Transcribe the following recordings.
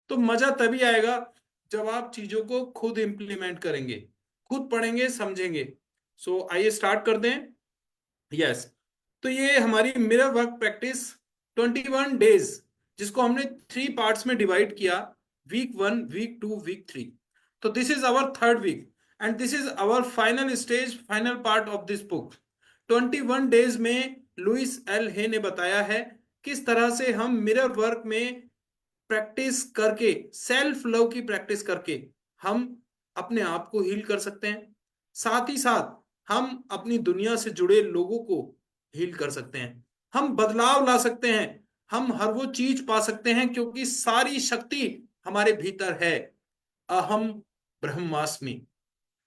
तो मजा तभी आएगा जब आप चीजों को खुद इंप्लीमेंट करेंगे, खुद पढ़ेंगे, समझेंगे। सो आइए स्टार्ट कर दें। यस, तो ये हमारी मिरर वर्क प्रैक्टिस 21 डेज, जिसको हमने 3 पार्ट्स में डिवाइड किया, वीक 1, वीक 2, वीक 3। तो this is our third week and this is our final stage, final part of this book. 21 days में लुइस एल हे ने बताया है किस तरह से हम मिरर वर्क में प्रैक्टिस करके, सेल्फ लव की प्रैक्टिस करके हम अपने आप को हील कर सकते हैं, साथ ही साथ हम अपनी दुनिया से जुड़े लोगों को हील कर सकते हैं, हम बदलाव ला सकते हैं, हम हर वो चीज पा सकते हैं, क्योंकि सारी शक्ति हमारे भीतर है। अहम ब्रह्मास्मि।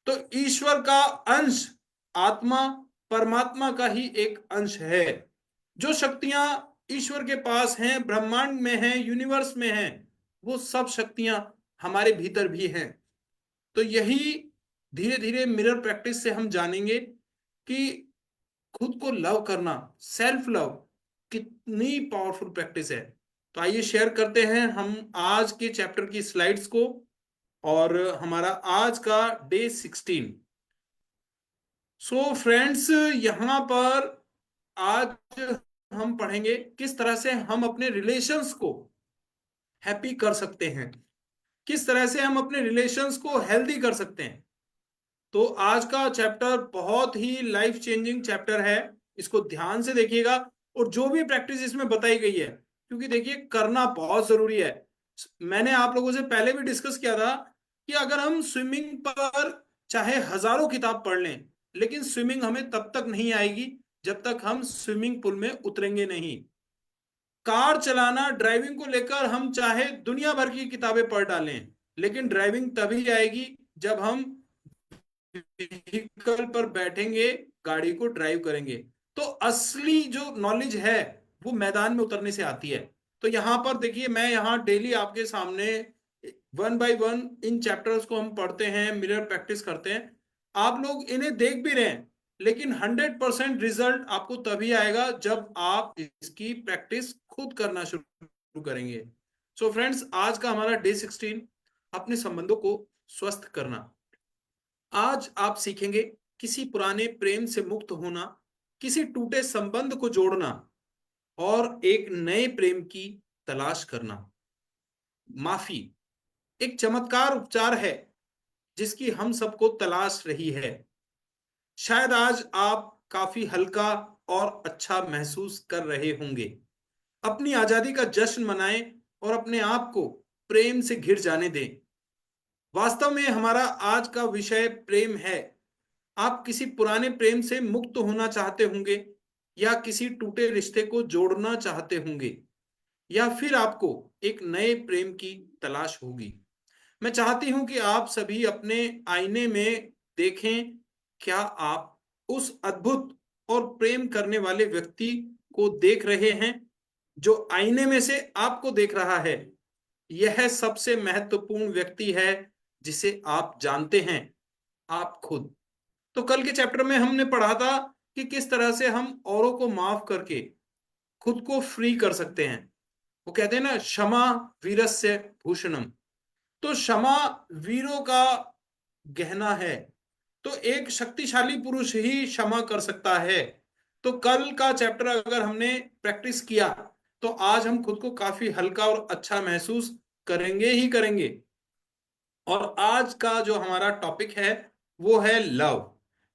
तो ईश्वर का अंश, आत्मा परमात्मा का ही एक अंश है। जो शक्तियां ईश्वर के पास हैं, ब्रह्मांड में हैं, यूनिवर्स में हैं, वो सब शक्तियां हमारे भीतर भी हैं। तो यही धीरे धीरे मिरर प्रैक्टिस से हम जानेंगे कि खुद को लव करना, सेल्फ लव, कितनी पावरफुल प्रैक्टिस है। तो आइए शेयर करते हैं हम आज के चैप्टर की स्लाइड्स को, और हमारा आज का डे 16। सो फ्रेंड्स, यहाँ पर आज हम पढ़ेंगे किस तरह से हम अपने रिलेशंस को हैप्पी कर सकते हैं, किस तरह से हम अपने रिलेशंस को हेल्दी कर सकते हैं। तो आज का चैप्टर बहुत ही लाइफ चेंजिंग चैप्टर है, इसको ध्यान से देखिएगा। और जो भी प्रैक्टिस इसमें बताई गई है, क्योंकि देखिए करना बहुत जरूरी है। मैंने आप लोगों से पहले भी डिस्कस किया था कि अगर हम स्विमिंग पर चाहे हजारों किताब पढ़ लें, लेकिन स्विमिंग हमें तब तक नहीं आएगी जब तक हम स्विमिंग पूल में उतरेंगे नहीं। कार चलाना, ड्राइविंग को लेकर हम चाहे दुनिया भर की किताबें पढ़ डालें, लेकिन ड्राइविंग तभी आएगी जब हम व्हीकल पर बैठेंगे, गाड़ी को ड्राइव करेंगे। तो असली जो नॉलेज है वो मैदान में उतरने से आती है। तो यहां पर देखिए, मैं यहां डेली आपके सामने 1 बाय 1 इन चैप्टर्स को हम पढ़ते हैं, मिरर प्रैक्टिस करते हैं। आप लोग इन्हें देख भी रहे हैं, लेकिन 100% रिजल्ट आपको तभी आएगा जब आप इसकी प्रैक्टिस खुद करना शुरू करेंगे। सो फ्रेंड्स, आज का हमारा डे 16, अपने संबंधों को स्वस्थ करना। आज आप सीखेंगे किसी पुराने प्रेम से मुक्त होना, किसी टूटे संबंध को जोड़ना, और एक नए प्रेम की तलाश करना। माफी एक चमत्कार उपचार है जिसकी हम सबको तलाश रही है। शायद आज आप काफी हल्का और अच्छा महसूस कर रहे होंगे। अपनी आजादी का जश्न मनाएं और अपने आप को प्रेम से घिर जाने दें। वास्तव में हमारा आज का विषय प्रेम है। आप किसी पुराने प्रेम से मुक्त होना चाहते होंगे, या किसी टूटे रिश्ते को जोड़ना चाहते होंगे, या फिर आपको एक नए प्रेम की तलाश होगी। मैं चाहती हूं कि आप सभी अपने आईने में देखें। क्या आप उस अद्भुत और प्रेम करने वाले व्यक्ति को देख रहे हैं जो आईने में से आपको देख रहा है? यह सबसे महत्वपूर्ण व्यक्ति है जिसे आप जानते हैं, आप खुद। तो कल के चैप्टर में हमने पढ़ा था कि किस तरह से हम औरों को माफ करके खुद को फ्री कर सकते हैं। वो कहते हैं ना, क्षमा वीरस्य भूषणम। तो क्षमा वीरों का गहना है। तो एक शक्तिशाली पुरुष ही क्षमा कर सकता है। तो कल का चैप्टर अगर हमने प्रैक्टिस किया, तो आज हम खुद को काफी हल्का और अच्छा महसूस करेंगे ही करेंगे। और आज का जो हमारा टॉपिक है वो है लव।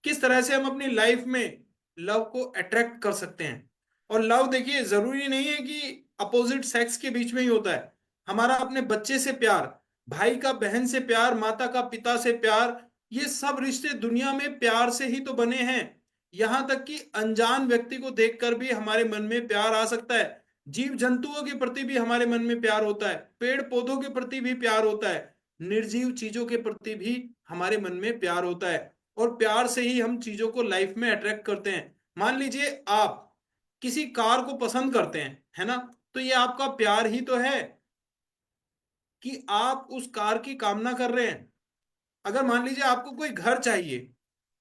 किस तरह से हम अपनी लाइफ में लव को अट्रैक्ट कर सकते हैं। और लव देखिए, जरूरी नहीं है कि अपोजिट सेक्स के बीच में ही होता है। हमारा अपने बच्चे से प्यार, भाई का बहन से प्यार, माता का पिता से प्यार, ये सब रिश्ते दुनिया में प्यार से ही तो बने हैं। यहां तक कि अनजान व्यक्ति को देखकर भी हमारे मन में प्यार आ सकता है। जीव जंतुओं के प्रति भी हमारे मन में प्यार होता है, पेड़ पौधों के प्रति भी प्यार होता है, निर्जीव चीजों के प्रति भी हमारे मन में प्यार होता है। और प्यार से ही हम चीजों को लाइफ में अट्रैक्ट करते हैं। मान लीजिए आप किसी कार को पसंद करते हैं, है ना? तो ये आपका प्यार ही तो है कि आप उस कार की कामना कर रहे हैं। अगर मान लीजिए आपको कोई घर चाहिए,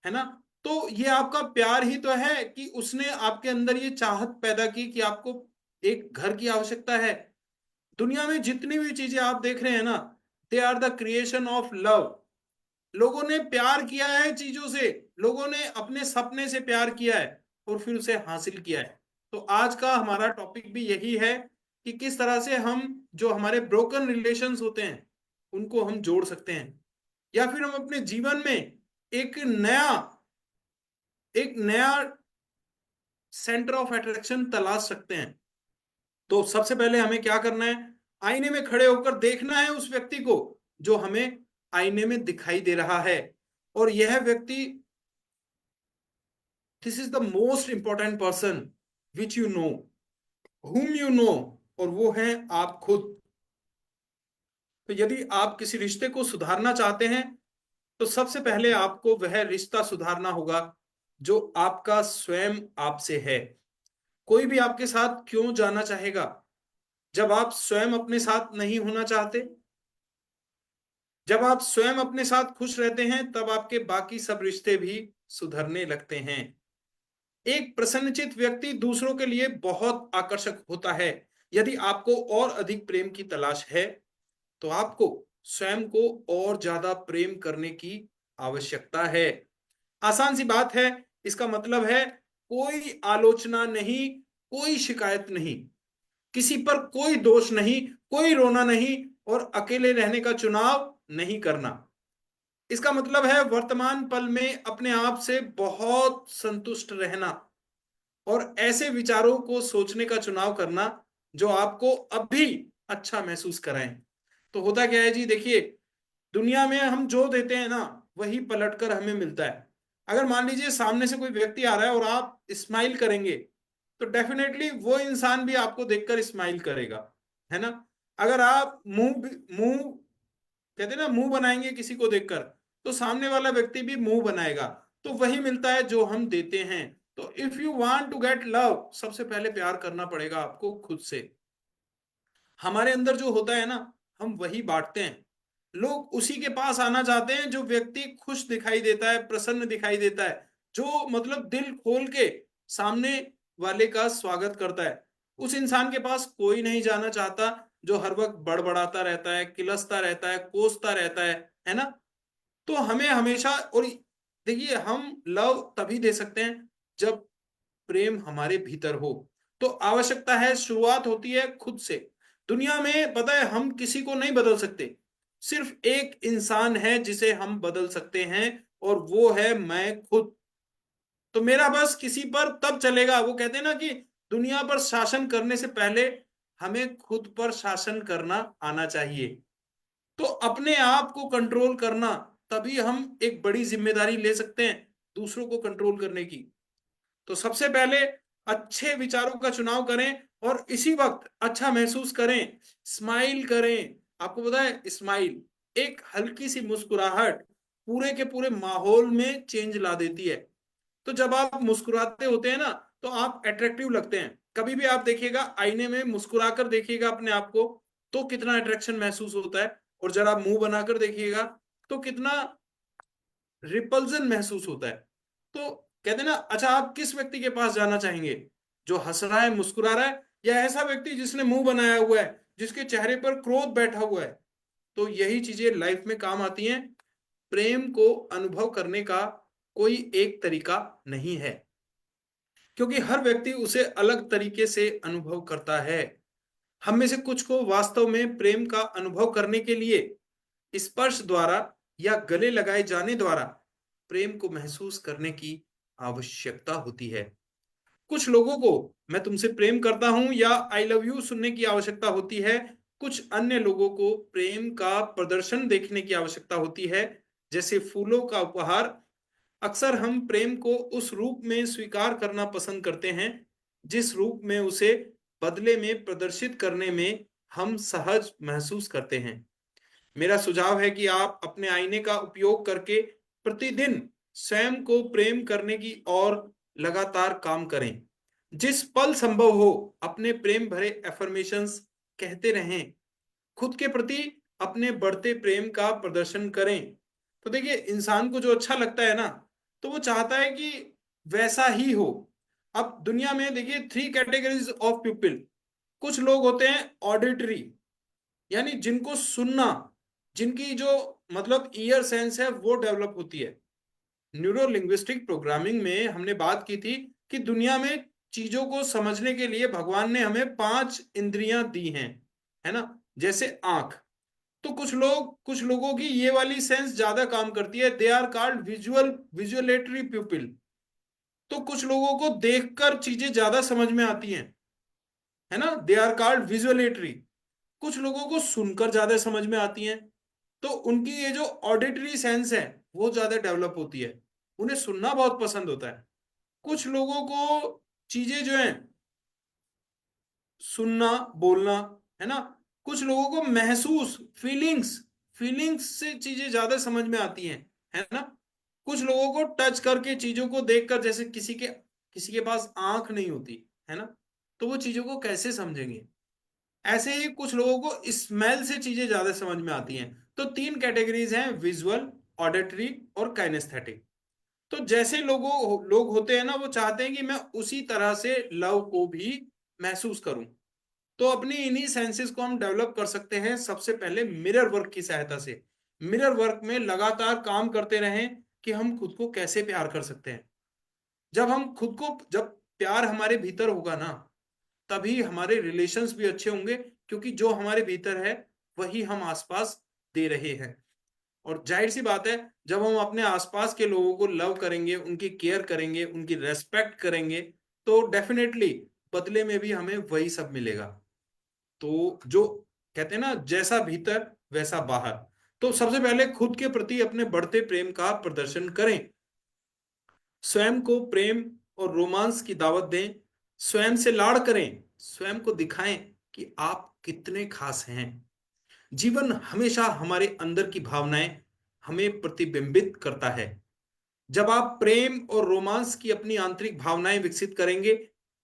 है ना, तो ये आपका प्यार ही तो है कि उसने आपके अंदर ये चाहत पैदा की कि आपको एक घर की आवश्यकता है। दुनिया में जितनी भी चीजें आप देख रहे हैं ना, they are the creation of love. लोगों ने प्यार किया है चीजों से, लोगों ने अपने सपने से प्यार किया है और फिर उसे हासिल किया है। तो आज का हमारा टॉपिक भी यही है कि किस तरह से हम जो हमारे ब्रोकन रिलेशंस होते हैं उनको हम जोड़ सकते हैं, या फिर हम अपने जीवन में एक नया एक नया सेंटर ऑफ अट्रैक्शन तलाश सकते हैं। तो सबसे पहले हमें क्या करना है, आईने में खड़े होकर देखना है उस व्यक्ति को जो हमें आईने में दिखाई दे रहा है। और यह व्यक्ति, this is the most important person which you know, whom you know, और वो है आप खुद। तो यदि आप किसी रिश्ते को सुधारना चाहते हैं तो सबसे पहले आपको वह रिश्ता सुधारना होगा जो आपका स्वयं आपसे है। कोई भी आपके साथ क्यों जाना चाहेगा जब आप स्वयं अपने साथ नहीं होना चाहते? जब आप स्वयं अपने साथ खुश रहते हैं तब आपके बाकी सब रिश्ते भी सुधरने लगते हैं। एक प्रसन्नचित व्यक्ति दूसरों के लिए बहुत आकर्षक होता है। यदि आपको और अधिक प्रेम की तलाश है तो आपको स्वयं को और ज्यादा प्रेम करने की आवश्यकता है। आसान सी बात है। इसका मतलब है कोई आलोचना नहीं, कोई शिकायत नहीं, किसी पर कोई दोष नहीं, कोई रोना नहीं, और अकेले रहने का चुनाव नहीं करना। इसका मतलब है वर्तमान पल में अपने आप से बहुत संतुष्ट रहना और ऐसे विचारों को सोचने का चुनाव करना जो आपको अभी अच्छा महसूस कराएं। तो होता क्या है जी, देखिए, दुनिया में हम जो देते हैं ना वही पलटकर हमें मिलता है। अगर मान लीजिए सामने से कोई व्यक्ति आ रहा है और आप स्माइल करेंगे तो डेफिनेटली वो इंसान भी आपको देखकर स्माइल करेगा, है ना। अगर आप मुंह मुंह कहते हैं ना, मुंह बनाएंगे किसी को देखकर, तो सामने वाला व्यक्ति भी मुंह बनाएगा। तो वही मिलता है जो हम देते हैं। तो if you want to get love, सबसे पहले प्यार करना पड़ेगा आपको खुद से। हमारे अंदर जो होता है ना, हम वही बांटते हैं। लोग उसी के पास आना चाहते हैं जो व्यक्ति खुश दिखाई देता है, प्रसन्न दिखाई देता है, जो मतलब दिल खोल के सामने वाले का स्वागत करता है। उस इंसान के पास कोई नहीं जाना चाहता जो हर वक्त बड़बड़ाता रहता है, किलसता रहता है, कोसता रहता है ना। तो हमें हमेशा, और देखिए, हम लव तभी दे सकते हैं जब प्रेम हमारे भीतर हो। तो आवश्यकता है, शुरुआत होती है खुद से। दुनिया में पता है हम किसी को नहीं बदल सकते, सिर्फ एक इंसान है जिसे हम बदल सकते हैं, और वो है मैं खुद। तो मेरा बस किसी पर तब चलेगा, वो कहते हैं ना कि दुनिया पर शासन करने से पहले हमें खुद पर शासन करना आना चाहिए। तो अपने आप को कंट्रोल करना, तभी हम एक बड़ी जिम्मेदारी ले सकते हैं दूसरों को कंट्रोल करने की। तो सबसे पहले अच्छे विचारों का चुनाव करें और इसी वक्त अच्छा महसूस करें, स्माइल करें। आपको पता है, स्माइल, एक हल्की सी मुस्कुराहट पूरे के पूरे माहौल में चेंज ला देती है। तो जब आप मुस्कुराते होते हैं ना तो आप अट्रैक्टिव लगते हैं। कभी भी आप देखिएगा, आईने में मुस्कुराकर देखिएगा अपने आप को, तो कितना अट्रैक्शन महसूस होता है। और जरा आप मुंह बनाकर देखिएगा तो कितना रिपल्जन महसूस होता है। तो कहते हैं ना, अच्छा आप किस व्यक्ति के पास जाना चाहेंगे? जो हंस रहा है, मुस्कुरा रहा है, या ऐसा व्यक्ति जिसने मुंह बनाया हुआ है, जिसके चेहरे पर क्रोध बैठा हुआ है? तो यही चीजें लाइफ में काम आती हैं। प्रेम को अनुभव करने का कोई एक तरीका नहीं है, क्योंकि हर व्यक्ति उसे अलग तरीके से अनुभव करता है। हम में से कुछ को वास्तव में प्रेम का अनुभव करने के लिए स्पर्श द्वारा या गले लगाए जाने द्वारा प्रेम को महसूस करने की आवश्यकता होती है। कुछ लोगों को मैं तुमसे प्रेम करता हूं या आई लव यू सुनने की आवश्यकता होती है। कुछ अन्य लोगों को प्रेम का प्रदर्शन देखने की आवश्यकता होती है, जैसे फूलों का उपहार। अक्सर हम प्रेम को उस रूप में स्वीकार करना पसंद करते हैं जिस रूप में उसे बदले में प्रदर्शित करने में हम सहज महसूस करते हैं। मेरा सुझाव है कि आप अपने आईने का उपयोग करके प्रतिदिन स्वयं को प्रेम करने की और लगातार काम करें। जिस पल संभव हो अपने प्रेम भरे एफर्मेशंस कहते रहें। खुद के प्रति अपने बढ़ते प्रेम का प्रदर्शन करें। तो देखिए, इंसान को जो अच्छा लगता है ना, तो वो चाहता है कि वैसा ही हो। अब दुनिया में देखिए 3 कैटेगरीज ऑफ पीपल। कुछ लोग होते हैं ऑडिटरी, यानी जिनको सुनना, जिनकी जो मतलब ईयर सेंस है वो डेवलप होती है। न्यूरो लिंग्विस्टिक प्रोग्रामिंग में हमने बात की थी कि दुनिया में चीजों को समझने के लिए भगवान ने हमें 5 इंद्रियां दी हैं, है ना। जैसे आंख, तो कुछ लोगों की ये वाली सेंस ज्यादा काम करती है, दे आर कॉल्ड विजुअलेटरी प्यूपिल। तो कुछ लोगों को देखकर चीजें ज्यादा समझ में आती हैं, है ना, दे आर कॉल्ड विजुअलेटरी। कुछ लोगों को सुनकर ज्यादा समझ में आती हैं, तो उनकी ये जो ऑडिटरी सेंस है वो ज्यादा डेवलप होती है, उन्हें सुनना बहुत पसंद होता है। कुछ लोगों को चीजें जो है सुनना, बोलना, है ना। कुछ लोगों को महसूस, फीलिंग्स, फीलिंग्स से चीजें ज्यादा समझ में आती हैं, है ना। कुछ लोगों को टच करके चीजों को देखकर, जैसे किसी के पास आंख नहीं होती, है ना, तो वो चीजों को कैसे समझेंगे। ऐसे ही कुछ लोगों को स्मेल से चीजें ज्यादा समझ में आती हैं। तो 3 कैटेगरीज हैं, विजुअल, ऑडिटरी और काइनेस्थेटिक। तो जैसे लोग होते हैं ना, वो चाहते हैं कि मैं उसी तरह से लव को भी महसूस करूं। तो अपनी इन्हीं सेंसेस को हम डेवलप कर सकते हैं सबसे पहले मिरर वर्क की सहायता से। मिरर वर्क में लगातार काम करते रहें कि हम खुद को कैसे प्यार कर सकते हैं। जब प्यार हमारे भीतर होगा ना, तभी हमारे रिलेशंस भी अच्छे होंगे, क्योंकि जो हमारे भीतर है वही हम आसपास दे रहे हैं। और जाहिर सी बात है, जब हम अपने आसपास के लोगों को लव करेंगे, उनकी केयर करेंगे, उनकी रेस्पेक्ट करेंगे, तो डेफिनेटली बदले में भी हमें वही सब मिलेगा। तो जो कहते हैं ना, जैसा भीतर वैसा बाहर। तो सबसे पहले खुद के प्रति अपने बढ़ते प्रेम का प्रदर्शन करें। स्वयं को प्रेम और रोमांस की दावत दें। स्वयं से लाड़ करें, स्वयं को दिखाएं कि आप कितने खास हैं। जीवन हमेशा हमारे अंदर की भावनाएं हमें प्रतिबिंबित करता है। जब आप प्रेम और रोमांस की अपनी आंतरिक भावनाएं विकसित करेंगे,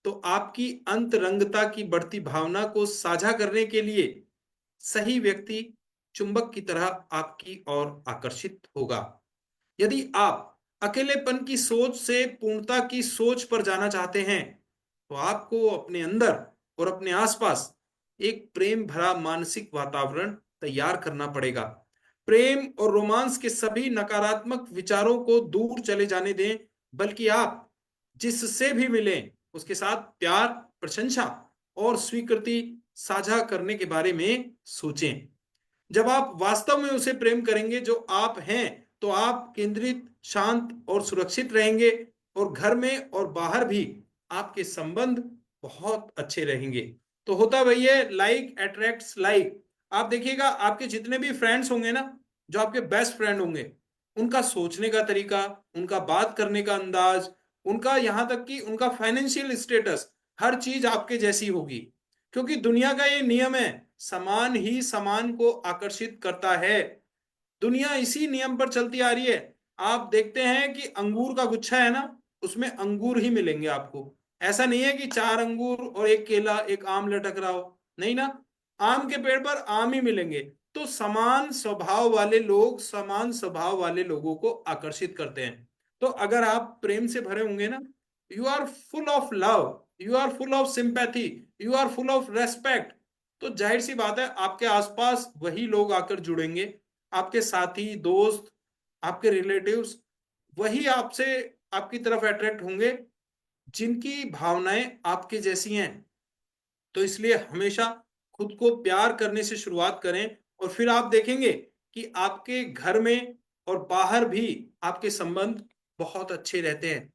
तो आपकी अंतरंगता की बढ़ती भावना को साझा करने के लिए सही व्यक्ति चुंबक की तरह आपकी ओर आकर्षित होगा। यदि आप अकेलेपन की सोच से पूर्णता की सोच पर जाना चाहते हैं, तो आपको अपने अंदर और अपने आसपास एक प्रेम भरा मानसिक वातावरण तैयार करना पड़ेगा। प्रेम और रोमांस के सभी नकारात्मक विचारों को दूर चले जाने दें, बल्कि आप जिससे भी मिलें उसके साथ प्यार, प्रशंसा और स्वीकृति साझा करने के बारे में सोचें। जब आप वास्तव में उसे प्रेम करेंगे जो आप हैं, तो आप केंद्रित, शांत और सुरक्षित रहेंगे, और घर में और बाहर भी आपके संबंध बहुत अच्छे रहेंगे। तो होता वही है, लाइक अट्रैक्ट्स लाइक। आप देखिएगा, आपके जितने भी फ्रेंड्स होंगे ना, जो आपके बेस्ट फ्रेंड होंगे, उनका सोचने का तरीका, उनका बात करने का अंदाज, उनका यहाँ तक कि उनका फाइनेंशियल स्टेटस, हर चीज आपके जैसी होगी। क्योंकि दुनिया का ये नियम है, समान ही समान को आकर्षित करता है। दुनिया इसी नियम पर चलती आ रही है। आप देखते हैं कि अंगूर का गुच्छा है ना, उसमें अंगूर ही मिलेंगे आपको। ऐसा नहीं है कि 4 अंगूर और एक केला, एक आम लटक रहा हो, नहीं ना। आम के पेड़ पर आम ही मिलेंगे। तो समान स्वभाव वाले लोग समान स्वभाव वाले लोगों को आकर्षित करते हैं। तो अगर आप प्रेम से भरे होंगे ना, you are full of love, you are full of sympathy, you are full of respect, तो जाहिर सी बात है आपके आसपास वही लोग आकर जुड़ेंगे। आपके साथी, दोस्त, आपके रिलेटिव्स, वही आपसे, आपकी तरफ अट्रैक्ट होंगे जिनकी भावनाएं आपके जैसी हैं। तो इसलिए हमेशा खुद को प्यार करने से शुरुआत करें, और फिर आप देखेंगे कि आपके घर में और बाहर भी आपके संबंध बहुत अच्छे रहते हैं।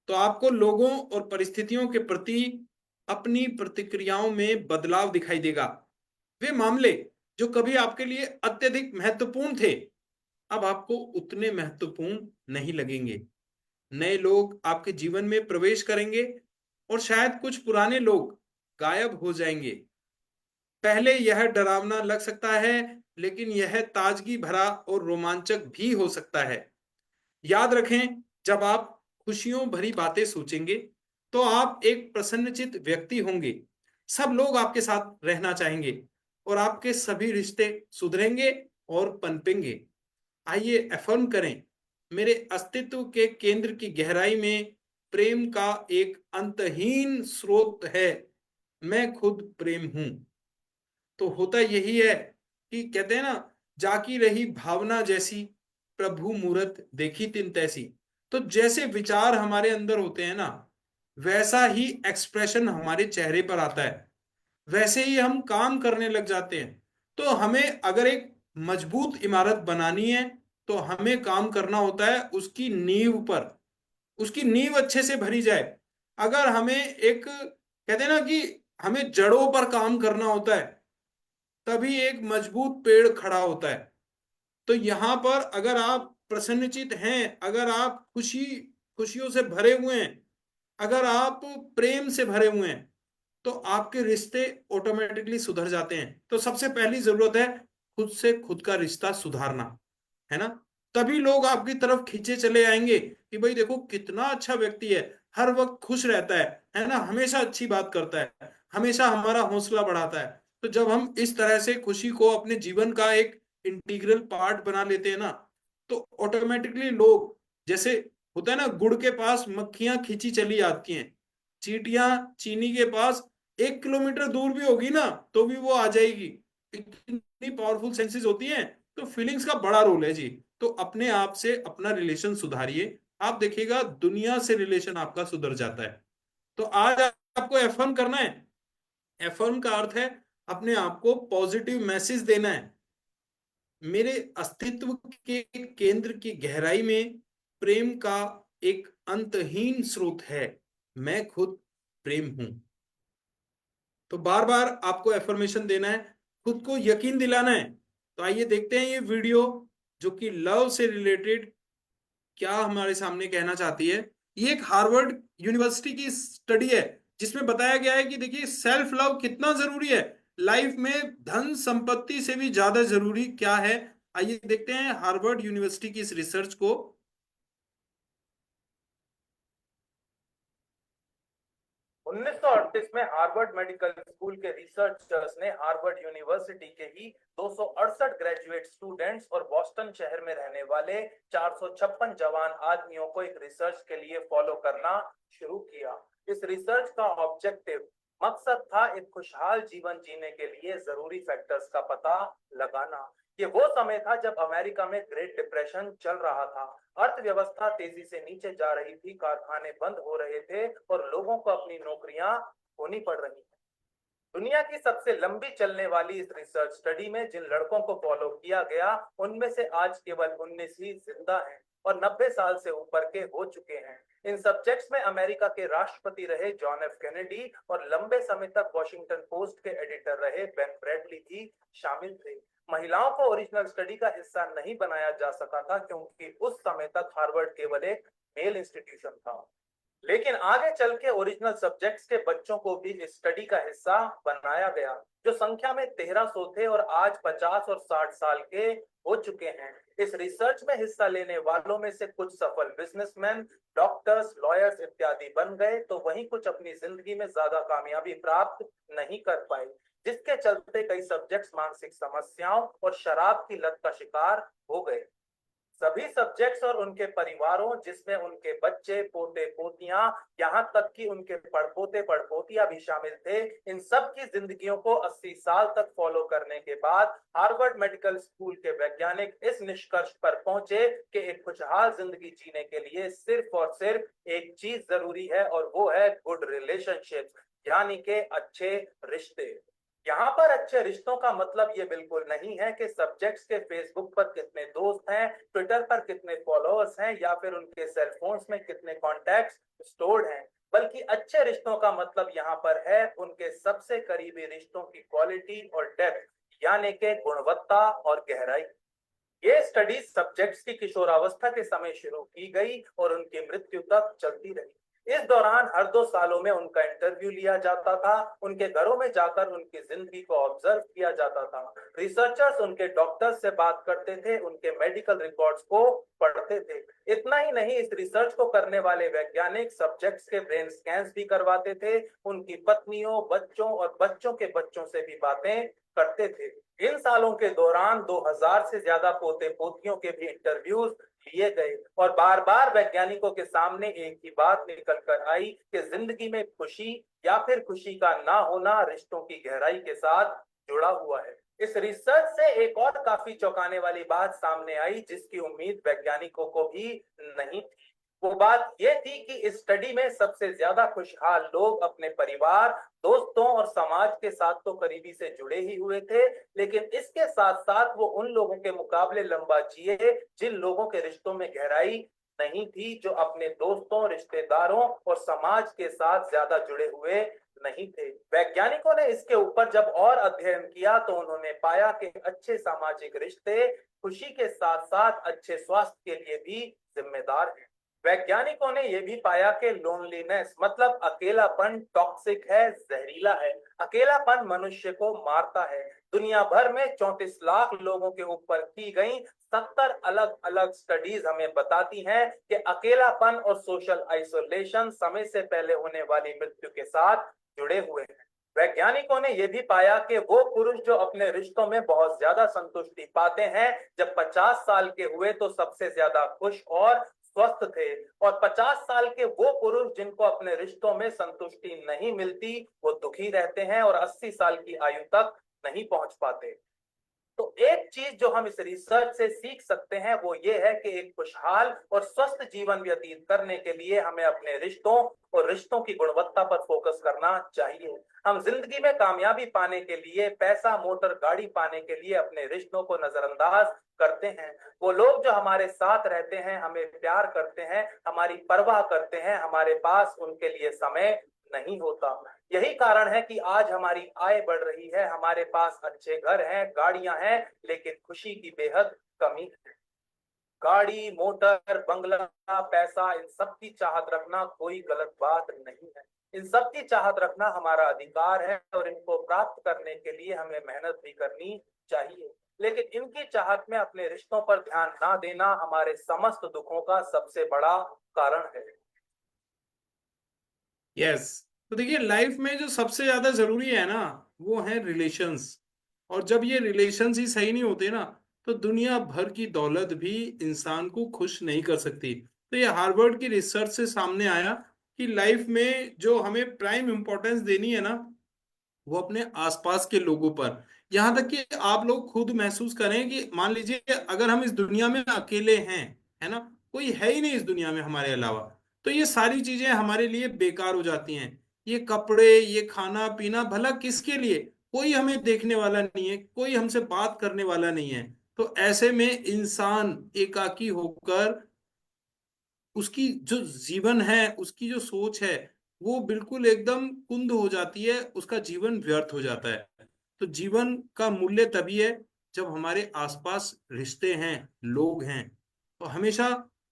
तो आपको लोगों और परिस्थितियों के प्रति अपनी प्रतिक्रियाओं में बदलाव दिखाई देगा। वे मामले जो कभी आपके लिए अत्यधिक महत्वपूर्ण थे, अब आपको उतने महत्वपूर्ण नहीं लगेंगे। नए लोग आपके जीवन में प्रवेश करेंगे, और शायद कुछ पुराने लोग गायब हो जाएंगे। पहले यह डरावना लग सकता है, लेकिन यह ताजगी भरा और रोमांचक भी हो सकता है। याद रखें, जब आप खुशियों भरी बातें सोचेंगे, तो आप एक प्रसन्नचित्त व्यक्ति होंगे। सब लोग आपके साथ रहना चाहेंगे, और आपके सभी रिश्ते सुधरेंगे और पनपेंगे। आइए अफर्म करें, मेरे अस्तित्व के केंद्र की गहराई में प्रेम का एक अंतहीन स्रोत है। मैं खुद प्रेम हूं। तो होता यही है कि कहते हैं ना, जाकी रही भावना जैसी, प्रभु मूरत देखी तिन तैसी। तो जैसे विचार हमारे अंदर होते हैं ना, वैसा ही एक्सप्रेशन हमारे चेहरे पर आता है, वैसे ही हम काम करने लग जाते हैं। तो हमें अगर एक मजबूत इमारत बनानी है, तो हमें काम करना होता है उसकी नींव पर, उसकी नींव अच्छे से भरी जाए। अगर हमें एक, कहते हैं ना कि हमें जड़ों पर काम करना होता है, तभी एक मजबूत पेड़ खड़ा होता है। तो यहां पर अगर आप प्रसन्नचित हैं, अगर आप खुशियों से भरे हुए हैं, अगर आप प्रेम से भरे हुए हैं, तो आपके रिश्ते ऑटोमेटिकली सुधर जाते हैं। तो सबसे पहली जरूरत है खुद से खुद का रिश्ता सुधारना, है ना। तभी लोग आपकी तरफ खींचे चले आएंगे कि भाई देखो कितना अच्छा व्यक्ति है, हर वक्त खुश रहता है ना, हमेशा अच्छी बात करता है, हमेशा हमारा हौसला बढ़ाता है। तो जब हम इस तरह से खुशी को अपने जीवन का एक इंटीग्रल पार्ट बना लेते हैं ना, तो ऑटोमेटिकली लोग, जैसे होता है ना, गुड़ के पास मक्खियां खींची चली आती हैं, चींटियां चीनी के पास 1 किलोमीटर दूर भी होगी ना, तो भी वो आ जाएगी। इतनी पावरफुल सेंसेस होती हैं। तो फीलिंग्स का बड़ा रोल है जी। तो अपने आप से अपना रिलेशन सुधारिए, आप देखिएगा दुनिया से रिलेशन आपका सुधर जाता है। तो आज आपको एफर्म करना है। एफर्म का अर्थ है अपने आप को पॉजिटिव मैसेज देना है। मेरे अस्तित्व के केंद्र की गहराई में प्रेम का एक अंतहीन स्रोत है, मैं खुद प्रेम हूं। तो बार बार आपको एफर्मेशन देना है, खुद को यकीन दिलाना है। तो आइए देखते हैं ये वीडियो, जो कि लव से रिलेटेड क्या हमारे सामने कहना चाहती है। ये एक हार्वर्ड यूनिवर्सिटी की स्टडी है, जिसमें बताया गया है कि देखिए सेल्फ लव कितना जरूरी है लाइफ में, धन संपत्ति से भी ज्यादा जरूरी क्या है। आइए देखते हैं हार्वर्ड यूनिवर्सिटी की इस रिसर्च को। 1938 में हार्वर्ड मेडिकल स्कूल के रिसर्चर्स ने हार्वर्ड यूनिवर्सिटी के ही 268 ग्रेजुएट स्टूडेंट्स और बॉस्टन शहर में रहने वाले 456 जवान आदमियों को एक रिसर्च के लिए फॉलो करना शुरू किया। इस रिसर्च का ऑब्जेक्टिव मकसद था एक खुशहाल जीवन जीने के लिए जरूरी फैक्टर्स का पता लगाना। ये वो समय था जब अमेरिका में ग्रेट डिप्रेशन चल रहा था, अर्थव्यवस्था तेजी से नीचे जा रही थी, कारखाने बंद हो रहे थे और लोगों को अपनी नौकरियां खोनी पड़ रही थी। दुनिया की सबसे लंबी चलने वाली इस रिसर्च स्टडी में जिन लड़कों को फॉलो किया गया, उनमें से आज केवल 19 ही जिंदा हैं और 90 साल से ऊपर के हो चुके हैं। इन सब्जेक्ट्स में अमेरिका के राष्ट्रपति रहे जॉन एफ कैनेडी और लंबे समय तक वॉशिंगटन पोस्ट के एडिटर रहे बेन ब्रैडली भी शामिल थे। महिलाओं को ओरिजिनल स्टडी का हिस्सा नहीं बनाया जा सका था, क्योंकि उस समय तक हार्वर्ड केवल एक मेल इंस्टीट्यूशन था। लेकिन आगे चल के ओरिजिनल सब्जेक्ट्स के बच्चों को भी इस स्टडी का हिस्सा बनाया गया, जो संख्या में 1300 थे और आज 50 और 60 साल के हो चुके हैं। इस रिसर्च में हिस्सा लेने वालों में से कुछ सफल बिजनेसमैन, डॉक्टर्स, लॉयर्स इत्यादि बन गए, तो वहीं कुछ अपनी जिंदगी में ज्यादा कामयाबी प्राप्त नहीं कर पाए, जिसके चलते कई सब्जेक्ट्स मानसिक समस्याओं और शराब की लत का शिकार हो गए। सभी सब्जेक्ट्स और उनके परिवारों, जिसमें उनके बच्चे, पोते पोतियां, यहाँ तक कि उनके पड़पोते पड़पोतियां भी शामिल थे, इन सब की जिंदगियों को 80 साल तक फॉलो करने के बाद हार्वर्ड मेडिकल स्कूल के वैज्ञानिक इस निष्कर्ष पर पहुंचे कि एक खुशहाल जिंदगी जीने के लिए सिर्फ और सिर्फ एक चीज जरूरी है, और वो है गुड रिलेशनशिप, यानी कि अच्छे रिश्ते। यहाँ पर अच्छे रिश्तों का मतलब ये बिल्कुल नहीं है कि सब्जेक्ट्स के फेसबुक पर कितने दोस्त हैं, ट्विटर पर कितने फॉलोअर्स हैं, या फिर उनके सेलफोन्स में कितने कॉन्टैक्ट्स स्टोर्ड हैं। बल्कि अच्छे रिश्तों का मतलब यहाँ पर है उनके सबसे करीबी रिश्तों की क्वालिटी और डेप्थ, यानी कि गुणवत्ता और गहराई। ये स्टडी सब्जेक्ट्स की किशोरावस्था के समय शुरू की गई और उनकी मृत्यु तक चलती रही। इस दौरान हर 2 सालों में उनका इंटरव्यू लिया जाता था, उनके घरों में जाकर उनकी जिंदगी को ऑब्जर्व किया जाता था। रिसर्चर्स उनके डॉक्टर्स से बात करते थे, उनके मेडिकल रिकॉर्ड्स को पढ़ते थे। इतना ही नहीं, इस रिसर्च को करने वाले वैज्ञानिक सब्जेक्ट्स के ब्रेन स्कैन्स भी करवाते थे, उनकी पत्नियों, बच्चों और बच्चों के बच्चों से भी बातें करते थे। इन सालों के दौरान 2000 से ज्यादा पोते पोतियों के भी इंटरव्यूज लिए गए और बार बार वैज्ञानिकों के सामने एक ही बात निकल कर आई कि जिंदगी में खुशी या फिर खुशी का ना होना रिश्तों की गहराई के साथ जुड़ा हुआ है। इस रिसर्च से एक और काफी चौंकाने वाली बात सामने आई, जिसकी उम्मीद वैज्ञानिकों को भी नहीं थी। वो बात ये थी कि इस स्टडी में सबसे ज्यादा खुशहाल लोग अपने परिवार, दोस्तों और समाज के साथ तो करीबी से जुड़े ही हुए थे, लेकिन इसके साथ साथ वो उन लोगों के मुकाबले लंबा जिए जिन लोगों के रिश्तों में गहराई नहीं थी, जो अपने दोस्तों, रिश्तेदारों और समाज के साथ ज्यादा जुड़े हुए नहीं थे। वैज्ञानिकों ने इसके ऊपर जब और अध्ययन किया तो उन्होंने पाया कि अच्छे सामाजिक रिश्ते खुशी के साथ साथ अच्छे स्वास्थ्य के लिए भी जिम्मेदार हैं। वैज्ञानिकों ने यह भी पाया कि लोनलीनेस मतलब अकेलापन टॉक्सिक है, जहरीला है। अकेलापन मनुष्य को मारता है। दुनिया भर में 34 लाख लोगों के ऊपर की गई 70 अलग अलग स्टडीज हमें बताती हैं कि अकेलापन और सोशल आइसोलेशन समय से पहले होने वाली मृत्यु के साथ जुड़े हुए हैं। वैज्ञानिकों ने यह भी पाया कि वो पुरुष जो अपने रिश्तों में बहुत ज्यादा संतुष्टि पाते हैं, जब 50 साल के हुए तो सबसे ज्यादा खुश और स्वस्थ थे, और 50 साल के वो पुरुष जिनको अपने रिश्तों में संतुष्टि नहीं मिलती, वो दुखी रहते हैं और 80 साल की आयु तक नहीं पहुंच पाते। तो एक चीज जो हम इस रिसर्च से सीख सकते हैं वो ये है कि एक खुशहाल और स्वस्थ जीवन व्यतीत करने के लिए हमें अपने रिश्तों और रिश्तों की गुणवत्ता पर फोकस करना चाहिए। हम जिंदगी में कामयाबी पाने के लिए, पैसा, मोटर, गाड़ी पाने के लिए अपने रिश्तों को नजरअंदाज करते हैं। वो लोग जो हमारे साथ रहते हैं, हमें प्यार करते हैं, हमारी परवाह करते हैं, हमारे पास उनके लिए समय नहीं होता। यही कारण है कि आज हमारी आय बढ़ रही है, हमारे पास अच्छे घर हैं, गाड़ियां हैं, लेकिन खुशी की बेहद कमी है। गाड़ी, मोटर, बंगला, पैसा, इन सब की चाहत रखना कोई गलत बात नहीं है। इन सब की चाहत रखना हमारा अधिकार है और इनको प्राप्त करने के लिए हमें मेहनत भी करनी चाहिए। लेकिन इनकी चाहत में अपने रिश्तों पर ध्यान ना देना हमारे समस्त दुखों का सबसे बड़ा कारण है। यस। तो देखिए, लाइफ में जो सबसे ज्यादा जरूरी है ना, वो है रिलेशंस। और जब ये रिलेशंस ही सही नहीं होते ना, तो दुनिया भर की दौलत भी इंसान को खुश नहीं कर सकती। तो ये हार्वर्ड की रिसर्च से सामने आया कि लाइफ में जो हमें प्राइम इंपॉर्टेंस देनी है ना, वो अपने आसपास के लोगों पर। यहाँ तक कि आप लोग खुद महसूस करें कि मान लीजिए अगर हम इस दुनिया में अकेले हैं, है ना, कोई है ही नहीं इस दुनिया में हमारे अलावा, तो ये सारी चीजें हमारे लिए बेकार हो जाती हैं। ये कपड़े, ये खाना पीना, भला किसके लिए? कोई हमें देखने वाला नहीं है, कोई हमसे बात करने वाला नहीं है। तो ऐसे में इंसान एकाकी होकर, उसकी जो जीवन है, उसकी जो सोच है, वो बिल्कुल एकदम कुंद हो जाती है, उसका जीवन व्यर्थ हो जाता है। तो जीवन का मूल्य तभी है जब हमारे आसपास रिश्ते हैं, लोग हैं। तो हमेशा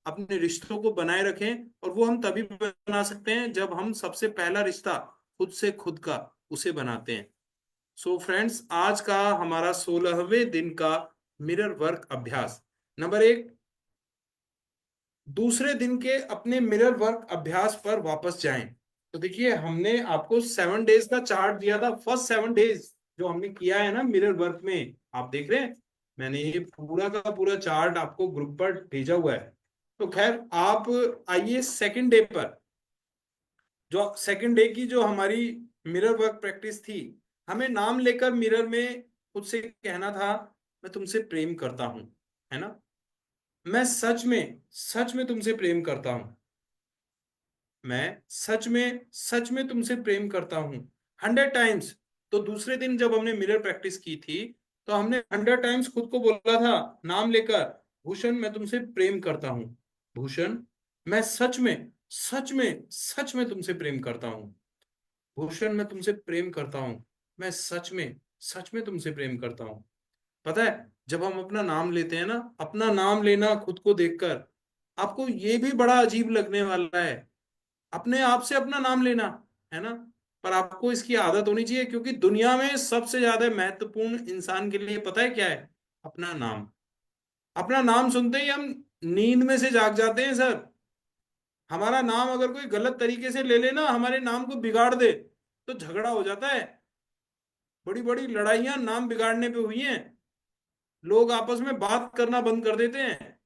अपने रिश्तों को बनाए रखें, और वो हम तभी बना सकते हैं जब हम सबसे पहला रिश्ता खुद से खुद का उसे बनाते हैं। सो फ्रेंड्स, आज का हमारा 16वें दिन का मिरर वर्क अभ्यास नंबर 1। दूसरे दिन के अपने मिरर वर्क अभ्यास पर वापस जाएं। तो देखिए, हमने आपको 7 डेज का चार्ट दिया था। फर्स्ट 7 डेज जो हमने किया है ना मिरर वर्क में, आप देख रहे हैं, मैंने ये पूरा का पूरा चार्ट आपको ग्रुप पर भेजा हुआ है। तो खैर, आप आइए सेकंड डे पर। जो सेकंड डे की जो हमारी मिरर वर्क प्रैक्टिस थी, हमें नाम लेकर मिरर में खुद से कहना था, मैं तुमसे प्रेम करता हूं, है ना, मैं सच में तुमसे प्रेम करता हूं, मैं सच में तुमसे प्रेम करता हूं, 100 टाइम्स। तो दूसरे दिन जब हमने मिरर प्रैक्टिस की थी, तो हमने 100 टाइम्स खुद को बोला था, नाम लेकर, भूषण मैं तुमसे प्रेम करता हूं, भूषण मैं सच में तुमसे प्रेम करता हूं, भूषण मैं तुमसे प्रेम करता हूं, मैं सच में तुमसे प्रेम करता हूं। पता है, जब हम अपना नाम लेते हैं ना, अपना नाम लेना खुद को देखकर, आपको ये भी बड़ा अजीब लगने वाला है, अपने आप से अपना नाम लेना, है ना। पर आपको इसकी आदत होनी चाहिए, क्योंकि दुनिया में सबसे ज्यादा महत्वपूर्ण इंसान के लिए पता है क्या है? अपना नाम। अपना नाम सुनते ही हम नींद में से जाग जाते हैं सर। हमारा नाम अगर कोई गलत तरीके से ले लेना, हमारे नाम को बिगाड़ दे, तो झगड़ा हो जाता है। बड़ी बड़ी लड़ाइयां नाम बिगाड़ने पे हुई हैं। लोग आपस में बात करना बंद कर देते हैं।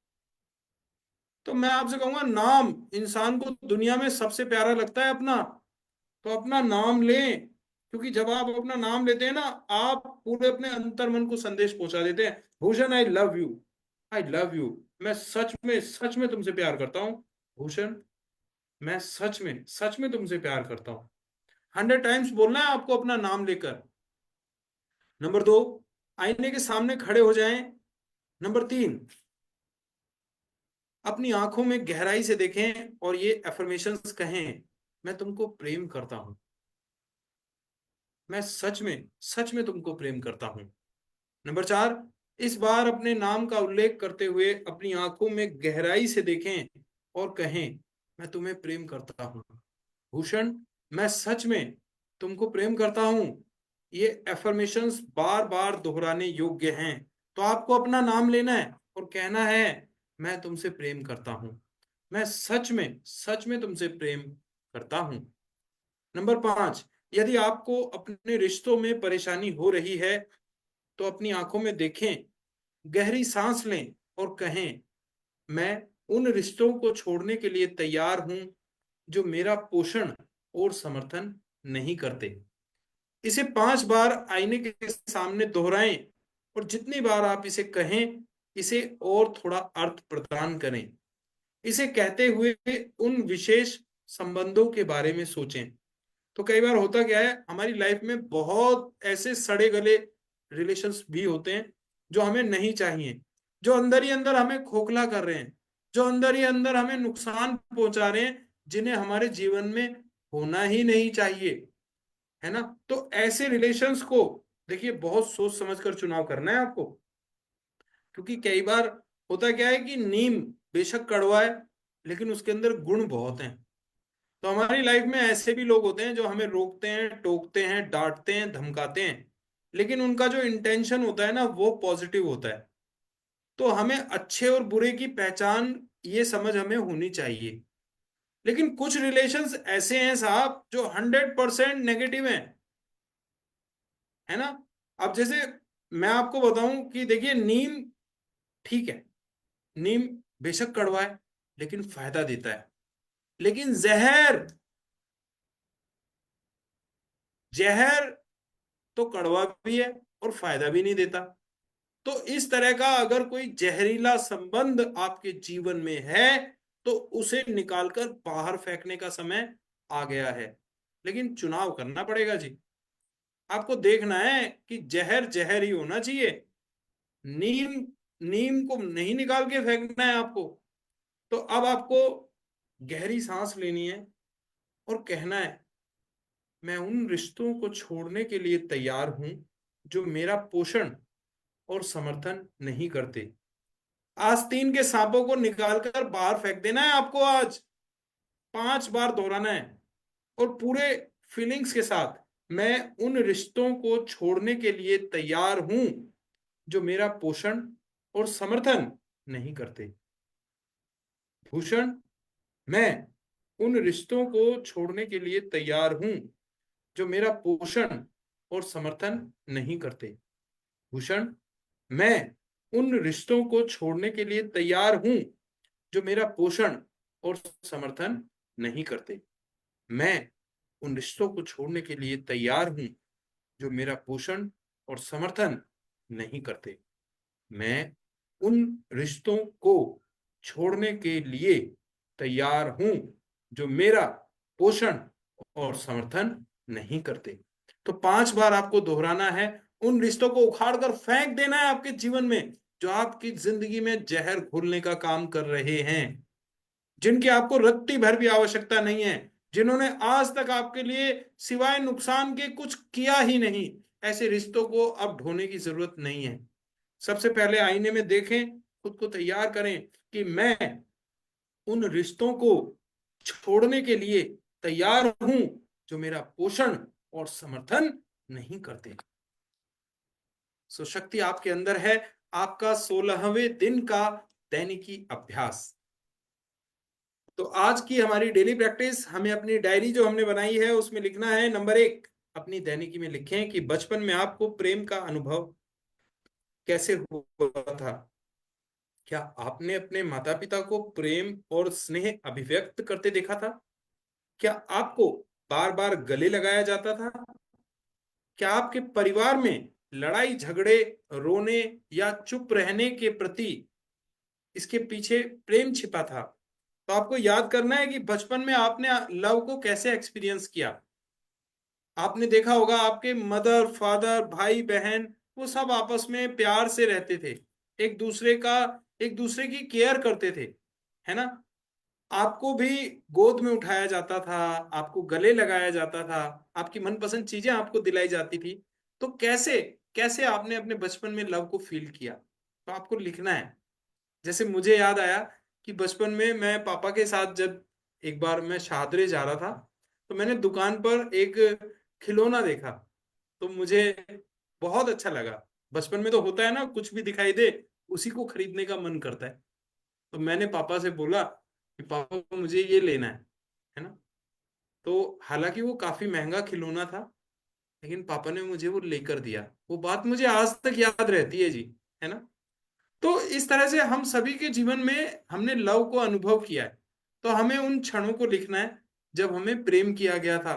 तो मैं आपसे कहूंगा, नाम इंसान को दुनिया में सबसे प्यारा लगता है अपना, तो अपना नाम लें। क्योंकि जब आप अपना नाम लेते हैं ना, आप पूरे अपने अंतर मन को संदेश पहुंचा देते हैं, Bhushan I love you, I love you, मैं सच में तुमसे प्यार करता हूँ भूषण, मैं सच में तुमसे प्यार करता हूँ। 100 टाइम्स बोलना है आपको अपना नाम लेकर। नंबर 2, आईने के सामने खड़े हो जाएं। नंबर 3, अपनी आंखों में गहराई से देखें और ये अफर्मेशंस कहें, मैं तुमको प्रेम करता हूं, मैं सच में तुमको प्रेम करता हूं। नंबर 4, इस बार अपने नाम का उल्लेख करते हुए अपनी आंखों में गहराई से देखें और कहें, मैं तुम्हें प्रेम करता हूं भूषण, मैं सच में तुमको प्रेम करता हूं। ये एफर्मेशंस बार बार दोहराने योग्य हैं। तो आपको अपना नाम लेना है और कहना है, मैं तुमसे प्रेम करता हूं, मैं सच में तुमसे प्रेम करता हूं। नंबर 5, यदि आपको अपने रिश्तों में परेशानी हो रही है तो अपनी आंखों में देखें, गहरी सांस लें और कहें, मैं उन रिश्तों को छोड़ने के लिए तैयार हूं जो मेरा पोषण और समर्थन नहीं करते। इसे 5 बार आईने के सामने दोहराएं और जितनी बार आप इसे कहें, इसे और थोड़ा अर्थ प्रदान करें। इसे कहते हुए उन विशेष संबंधों के बारे में सोचें। तो कई बार होता क्या है, हमारी लाइफ में बहुत ऐसे सड़े गले रिलेशंस भी होते हैं जो हमें नहीं चाहिए, जो अंदर ही अंदर हमें खोखला कर रहे हैं, जो अंदर ही अंदर हमें नुकसान पहुंचा रहे हैं, जिन्हें हमारे जीवन में होना ही नहीं चाहिए, है ना। तो ऐसे रिलेशंस को देखिए बहुत सोच समझ कर चुनाव करना है आपको, क्योंकि कई बार होता क्या है कि नीम बेशक कड़वा है लेकिन उसके अंदर गुण बहुत हैं। तो हमारी लाइफ में ऐसे भी लोग होते हैं जो हमें रोकते हैं, टोकते हैं, डांटते हैं, धमकाते हैं, लेकिन उनका जो इंटेंशन होता है ना वो पॉजिटिव होता है। तो हमें अच्छे और बुरे की पहचान, ये समझ हमें होनी चाहिए। लेकिन कुछ रिलेशंस ऐसे हैं साहब जो 100% नेगेटिव हैं, है ना। अब जैसे मैं आपको बताऊं कि देखिए नीम, ठीक है, नीम बेशक कड़वा है लेकिन फायदा देता है। लेकिन जहर, जहर तो कड़वा भी है और फायदा भी नहीं देता। तो इस तरह का अगर कोई जहरीला संबंध आपके जीवन में है तो उसे निकालकर बाहर फेंकने का समय आ गया है। लेकिन चुनाव करना पड़ेगा जी। आपको देखना है कि जहर जहर ही होना चाहिए, नीम नीम को नहीं निकाल के फेंकना है आपको। तो अब आपको गहरी सांस लेनी है और कहना है, मैं उन रिश्तों को छोड़ने के लिए तैयार हूं जो मेरा पोषण और समर्थन नहीं करते। आस्तीन के सांपों को निकालकर बाहर फेंक देना है आपको आज। 5 बार दोहराना है और पूरे फीलिंग्स के साथ, मैं उन रिश्तों को छोड़ने के लिए तैयार हूं जो मेरा पोषण और समर्थन नहीं करते भूषण, मैं उन रिश्तों को छोड़ने के लिए तैयार हूं जो मेरा पोषण और समर्थन नहीं करते भूषण, मैं उन रिश्तों को छोड़ने के लिए तैयार हूं जो मेरा पोषण और समर्थन नहीं करते। मैं उन रिश्तों को छोड़ने के लिए तैयार हूं जो मेरा पोषण और समर्थन नहीं करते। मैं उन रिश्तों को छोड़ने के लिए तैयार हूं जो मेरा पोषण और समर्थन नहीं करते। तो 5 बार आपको दोहराना है। उन रिश्तों को उखाड़ कर फेंक देना है आपके जीवन में जो आपकी जिंदगी में जहर घोलने का काम कर रहे हैं, जिनकी आपको रत्ती भर भी आवश्यकता नहीं है, जिन्होंने आज तक आपके लिए सिवाय नुकसान के कुछ किया ही नहीं। ऐसे रिश्तों को अब ढोने की जरूरत नहीं है। सबसे पहले आईने में देखें, खुद को तैयार करें कि मैं उन रिश्तों को छोड़ने के लिए तैयार हूं जो मेरा पोषण और समर्थन नहीं करते। सो शक्ति आपके अंदर है। आपका 16वें दिन का दैनिकी अभ्यास। तो आज की हमारी डेली प्रैक्टिस, हमें अपनी डायरी जो हमने बनाई है उसमें लिखना है, नंबर 1, अपनी दैनिकी में लिखें कि बचपन में आपको प्रेम का अनुभव कैसे हुआ था। क्या आपने अपने माता पिता को प्रेम और स्नेह अभिव्यक्त करते देखा था? क्या आपको बार बार गले लगाया जाता था? क्या आपके परिवार में लड़ाई झगड़े, रोने या चुप रहने के प्रति इसके पीछे प्रेम छिपा था? तो आपको याद करना है कि बचपन में आपने लव को कैसे एक्सपीरियंस किया। आपने देखा होगा आपके मदर फादर भाई बहन वो सब आपस में प्यार से रहते थे, एक दूसरे का, एक दूसरे की केयर करते थे, है ना। आपको भी गोद में उठाया जाता था, आपको गले लगाया जाता था, आपकी मनपसंद चीजें आपको दिलाई जाती थी। तो कैसे कैसे आपने अपने बचपन में लव को फील किया, तो आपको लिखना है। जैसे मुझे याद आया कि बचपन में मैं पापा के साथ जब एक बार मैं शाहदरे जा रहा था, तो मैंने दुकान पर एक खिलौना देखा, तो मुझे बहुत अच्छा लगा। बचपन में तो होता है ना, कुछ भी दिखाई दे उसी को खरीदने का मन करता है। तो मैंने पापा से बोला कि पापा मुझे ये लेना है ना। तो हालांकि वो काफी महंगा खिलौना था, लेकिन पापा ने मुझे वो लेकर दिया। वो बात मुझे आज तक याद रहती है जी, है ना। तो इस तरह से हम सभी के जीवन में हमने लव को अनुभव किया है। तो हमें उन क्षणों को लिखना है जब हमें प्रेम किया गया था।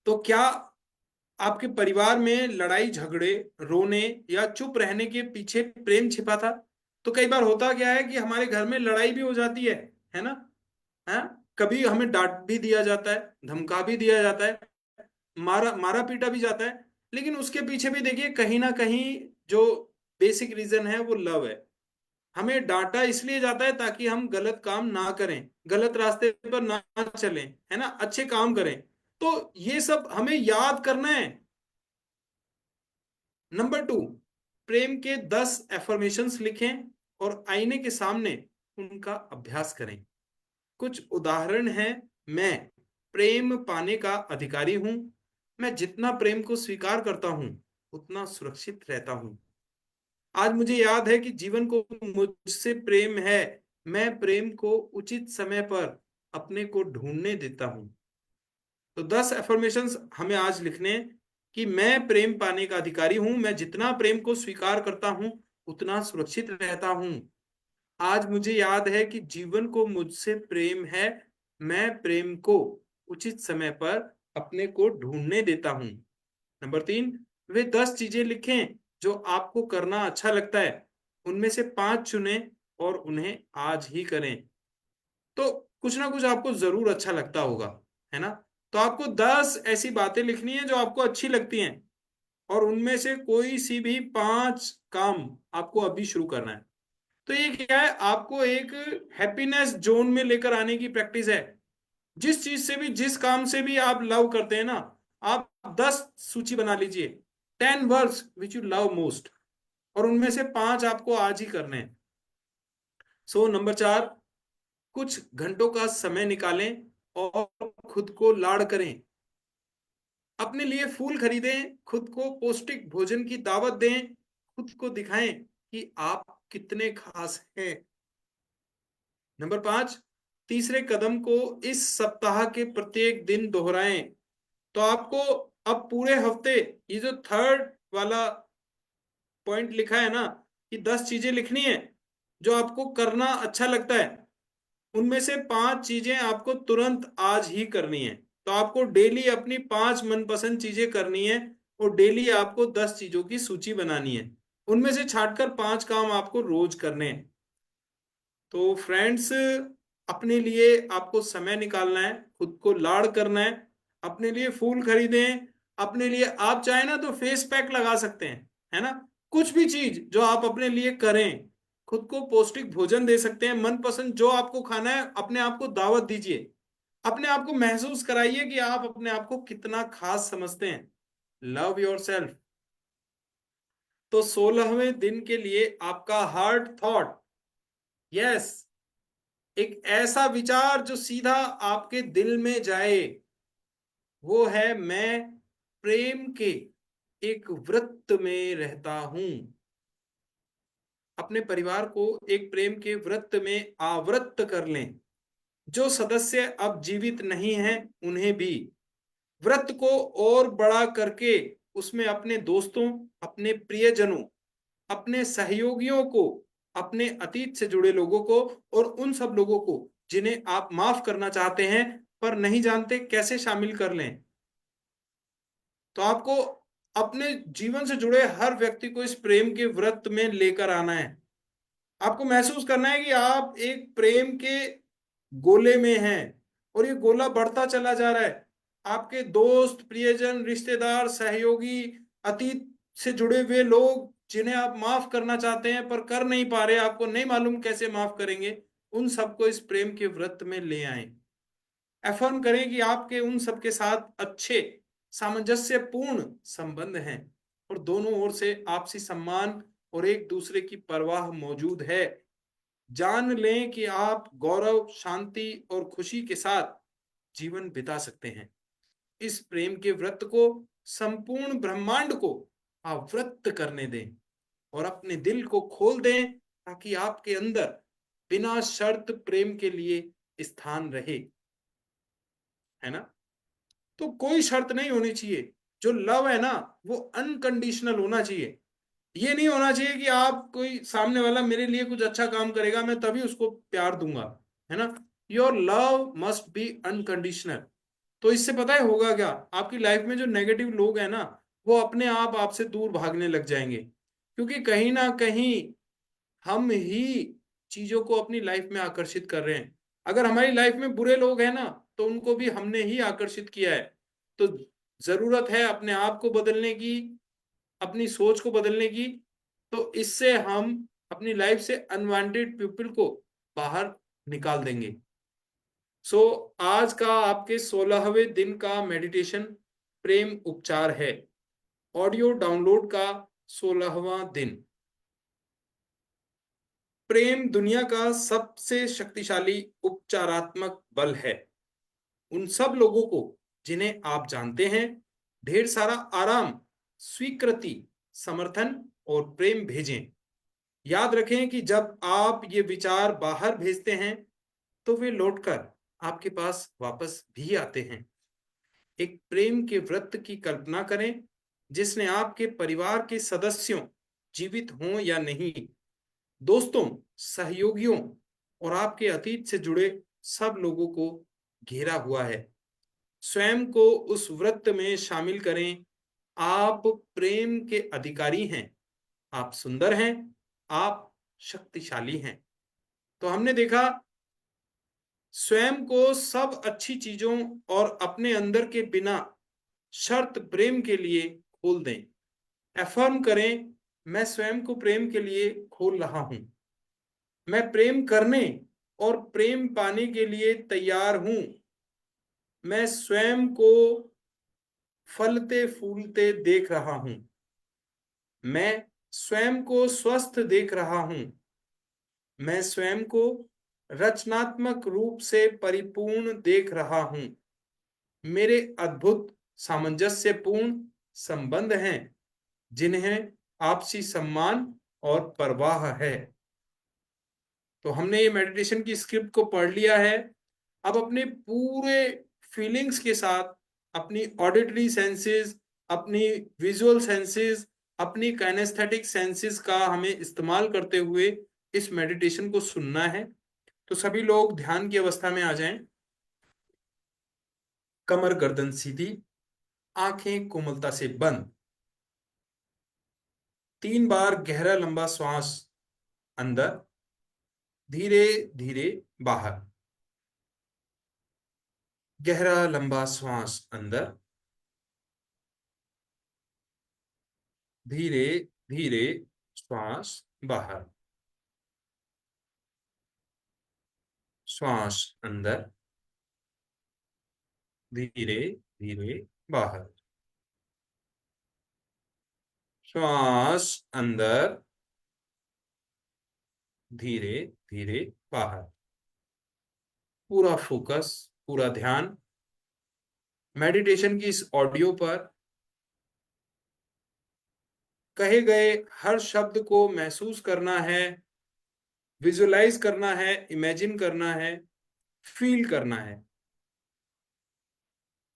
तो क्या आपके परिवार में लड़ाई झगड़े, रोने या चुप रहने के पीछे प्रेम छिपा था? तो कई बार होता क्या है कि हमारे घर में लड़ाई भी हो जाती है ना। है, कभी हमें डांट भी दिया जाता है, धमका भी दिया जाता है, मारा मारा पीटा भी जाता है। लेकिन उसके पीछे भी देखिए कहीं ना कहीं जो बेसिक रीजन है वो लव है। हमें डांटा इसलिए जाता है ताकि हम गलत काम ना करें, गलत रास्ते पर ना चलें, है ना, अच्छे काम करें। तो ये सब हमें याद करना है। नंबर 2, प्रेम के 10 एफर्मेशंस लिखें और आईने के सामने उनका अभ्यास करें। कुछ उदाहरण हैं। मैं प्रेम पाने का अधिकारी हूं। मैं जितना प्रेम को स्वीकार करता हूं उतना सुरक्षित रहता हूं। आज मुझे याद है कि जीवन को मुझसे प्रेम है। मैं प्रेम को उचित समय पर अपने को ढूंढने देता हूं। तो 10 एफर्मेशंस हमें आज लिखने हैं कि मैं प्रेम पाने का अधिकारी हूं, मैं जितना प्रेम को स्वीकार करता हूं उतना सुरक्षित रहता हूं। आज मुझे याद है कि जीवन को मुझसे प्रेम है। मैं प्रेम को उचित समय पर अपने को ढूंढने देता हूं। नंबर 3, वे 10 चीजें लिखें जो आपको करना अच्छा लगता है। उनमें से 5 चुनें और उन्हें आज ही करें। तो कुछ ना कुछ आपको जरूर अच्छा लगता होगा, है ना। तो आपको 10 ऐसी बातें लिखनी है जो आपको अच्छी लगती हैं, और उनमें से कोई सी भी 5 काम आपको अभी शुरू करना है। तो ये क्या है, आपको एक हैप्पीनेस जोन में लेकर आने की प्रैक्टिस है। जिस चीज से भी, जिस काम से भी आप लव करते हैं ना, आप 10 सूची बना लीजिए, 10 words which you love most, और उनमें से 5 आपको आज ही करने हैं। नंबर 4, कुछ घंटों का समय निकालें और खुद को लाड़ करें। अपने लिए फूल खरीदें, खुद को पौष्टिक भोजन की दावत दें, खुद को दिखाएं कि आप कितने खास हैं। नंबर 5, तीसरे कदम को इस सप्ताह के प्रत्येक दिन दोहराएं। तो आपको अब पूरे हफ्ते ये जो थर्ड वाला पॉइंट लिखा है ना, कि 10 चीजें लिखनी है जो आपको करना अच्छा लगता है, उनमें से 5 चीजें आपको तुरंत आज ही करनी है। तो आपको डेली अपनी 5 मनपसंद चीजें करनी है, और डेली आपको 10 चीजों की सूची बनानी है। उनमें से छांटकर 5 काम आपको रोज करने हैं। तो फ्रेंड्स, अपने लिए आपको समय निकालना है, खुद को लाड़ करना है, अपने लिए फूल खरीदें। अपने लिए आप चाहे ना तो फेस पैक लगा सकते हैं, है ना। कुछ भी चीज जो आप अपने लिए करें, खुद को पौष्टिक भोजन दे सकते हैं, मनपसंद जो आपको खाना है अपने आप को दावत दीजिए। अपने आप को महसूस कराइए कि आप अपने आप को कितना खास समझते हैं। Love your self. तो 16वें दिन के लिए आपका हार्ट थॉट, यस, एक ऐसा विचार जो सीधा आपके दिल में जाए, वो है मैं प्रेम के एक वृत्त में रहता हूं। अपने परिवार को एक प्रेम के वृत्त में आवृत्त कर लें। जो सदस्य अब जीवित नहीं हैं उन्हें भी व्रत को और बड़ा करके उसमें अपने दोस्तों, अपने प्रियजनों, अपने सहयोगियों को, अपने अतीत से जुड़े लोगों को, और उन सब लोगों को जिन्हें आप माफ करना चाहते हैं पर नहीं जानते कैसे शामिल कर लें। तो आपको अपने जीवन से जुड़े हर व्यक्ति को इस प्रेम के व्रत में लेकर आना है। आपको महसूस करना है कि आप एक प्रेम के गोले में हैं और ये गोला बढ़ता चला जा रहा है। आपके दोस्त, प्रियजन, रिश्तेदार, सहयोगी, अतीत से जुड़े हुए लोग जिन्हें आप माफ करना चाहते हैं पर कर नहीं पा रहे, आपको नहीं मालूम कैसे माफ करेंगे, उन सबको इस प्रेम के व्रत में ले आए। अफर्म करें कि आपके उन सबके साथ अच्छे सामंजस्यपूर्ण संबंध हैं और दोनों ओर से आपसी सम्मान और एक दूसरे की परवाह मौजूद है। जान लें कि आप गौरव, शांति और खुशी के साथ जीवन बिता सकते हैं। इस प्रेम के व्रत को संपूर्ण ब्रह्मांड को आवृत करने दें और अपने दिल को खोल दें ताकि आपके अंदर बिना शर्त प्रेम के लिए स्थान रहे, है ना। तो कोई शर्त नहीं होनी चाहिए। जो लव है ना, वो अनकंडीशनल होना चाहिए। ये नहीं होना चाहिए कि आप कोई सामने वाला मेरे लिए कुछ अच्छा काम करेगा मैं तभी उसको प्यार दूंगा, है ना। Your love must be unconditional. तो इससे पता है होगा क्या, आपकी लाइफ में जो नेगेटिव लोग हैं ना, वो अपने आप आपसे दूर भागने लग जाएंगे, क्योंकि कहीं ना कहीं हम ही चीजों को अपनी लाइफ में आकर्षित कर रहे हैं। अगर हमारी लाइफ में बुरे लोग हैं ना, तो उनको भी हमने ही आकर्षित किया है। तो जरूरत है अपने आप को बदलने की, अपनी सोच को बदलने की। तो इससे हम अपनी लाइफ से अनवांटेड पीपल को बाहर निकाल देंगे। सो आज का आपके 16वें दिन का मेडिटेशन प्रेम उपचार है। ऑडियो डाउनलोड का 16वां दिन। प्रेम दुनिया का सबसे शक्तिशाली उपचारात्मक बल है। उन सब लोगों को जिन्हें आप जानते हैं ढेर सारा आराम, स्वीकृति, समर्थन और प्रेम भेजें। याद रखें कि जब आप ये विचार बाहर भेजते हैं तो वे लौटकर आपके पास वापस भी आते हैं। एक प्रेम के व्रत की कल्पना करें जिसने आपके परिवार के सदस्यों, जीवित हों या नहीं, दोस्तों, सहयोगियों और आपके अतीत से जुड़े सब लोगों को घेरा हुआ है। स्वयं को उस व्रत में शामिल करें। आप प्रेम के अधिकारी हैं, आप सुंदर हैं, आप शक्तिशाली हैं। तो हमने देखा, स्वयं को सब अच्छी चीजों और अपने अंदर के बिना शर्त प्रेम के लिए खोल दें। अफर्म करें, मैं स्वयं को प्रेम के लिए खोल रहा हूं। मैं प्रेम करने और प्रेम पाने के लिए तैयार हूं। मैं स्वयं को फलते फूलते देख रहा हूं। मैं स्वयं को स्वस्थ देख रहा हूं। मैं स्वयं को रचनात्मक रूप से परिपूर्ण देख रहा हूं। मेरे अद्भुत सामंजस्यपूर्ण संबंध हैं जिन्हें आपसी सम्मान और परवाह है। तो हमने ये मेडिटेशन की स्क्रिप्ट को पढ़ लिया है। अब अपने पूरे फीलिंग्स के साथ, अपनी ऑडिटरी सेंसेस, अपनी विजुअल सेंसेस, अपनी काइनेस्थेटिक सेंसेस का हमें इस्तेमाल करते हुए इस मेडिटेशन को सुनना है। तो सभी लोग ध्यान की अवस्था में आ जाएं। कमर गर्दन सीधी, आंखें कोमलता से बंद। 3 बार गहरा लंबा श्वास अंदर, धीरे धीरे बाहर। गहरा लंबा श्वास अंदर, धीरे धीरे श्वास बाहर। श्वास अंदर, धीरे धीरे बाहर। श्वास अंदर, धीरे धीरे बाहर। पूरा फोकस, पूरा ध्यान मेडिटेशन की इस ऑडियो पर। कहे गए हर शब्द को महसूस करना है, विजुअलाइज करना है, इमेजिन करना है, फील करना है।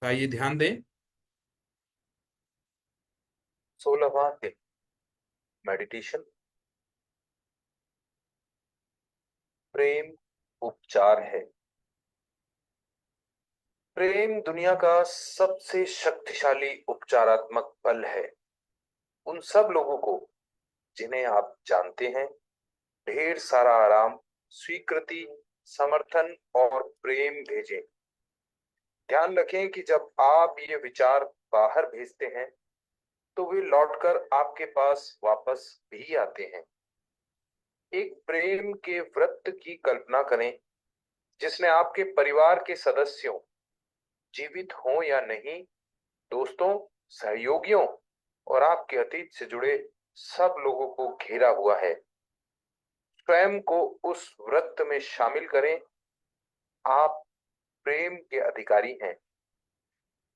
तो आइए ध्यान दें। 16वां दिन मेडिटेशन प्रेम उपचार है। प्रेम दुनिया का सबसे शक्तिशाली उपचारात्मक बल है। उन सब लोगों को जिन्हें आप जानते हैं, ढेर सारा आराम, स्वीकृति, समर्थन और प्रेम भेजें। ध्यान रखें कि जब आप ये विचार बाहर भेजते हैं तो वे लौटकर आपके पास वापस भी आते हैं। एक प्रेम के वृत्त की कल्पना करें जिसमें आपके परिवार के सदस्यों, जीवित हों या नहीं, दोस्तों, सहयोगियों और आपके अतीत से जुड़े सब लोगों को घेरा हुआ है। स्वयं को उस वृत्त में शामिल करें। आप प्रेम के अधिकारी हैं।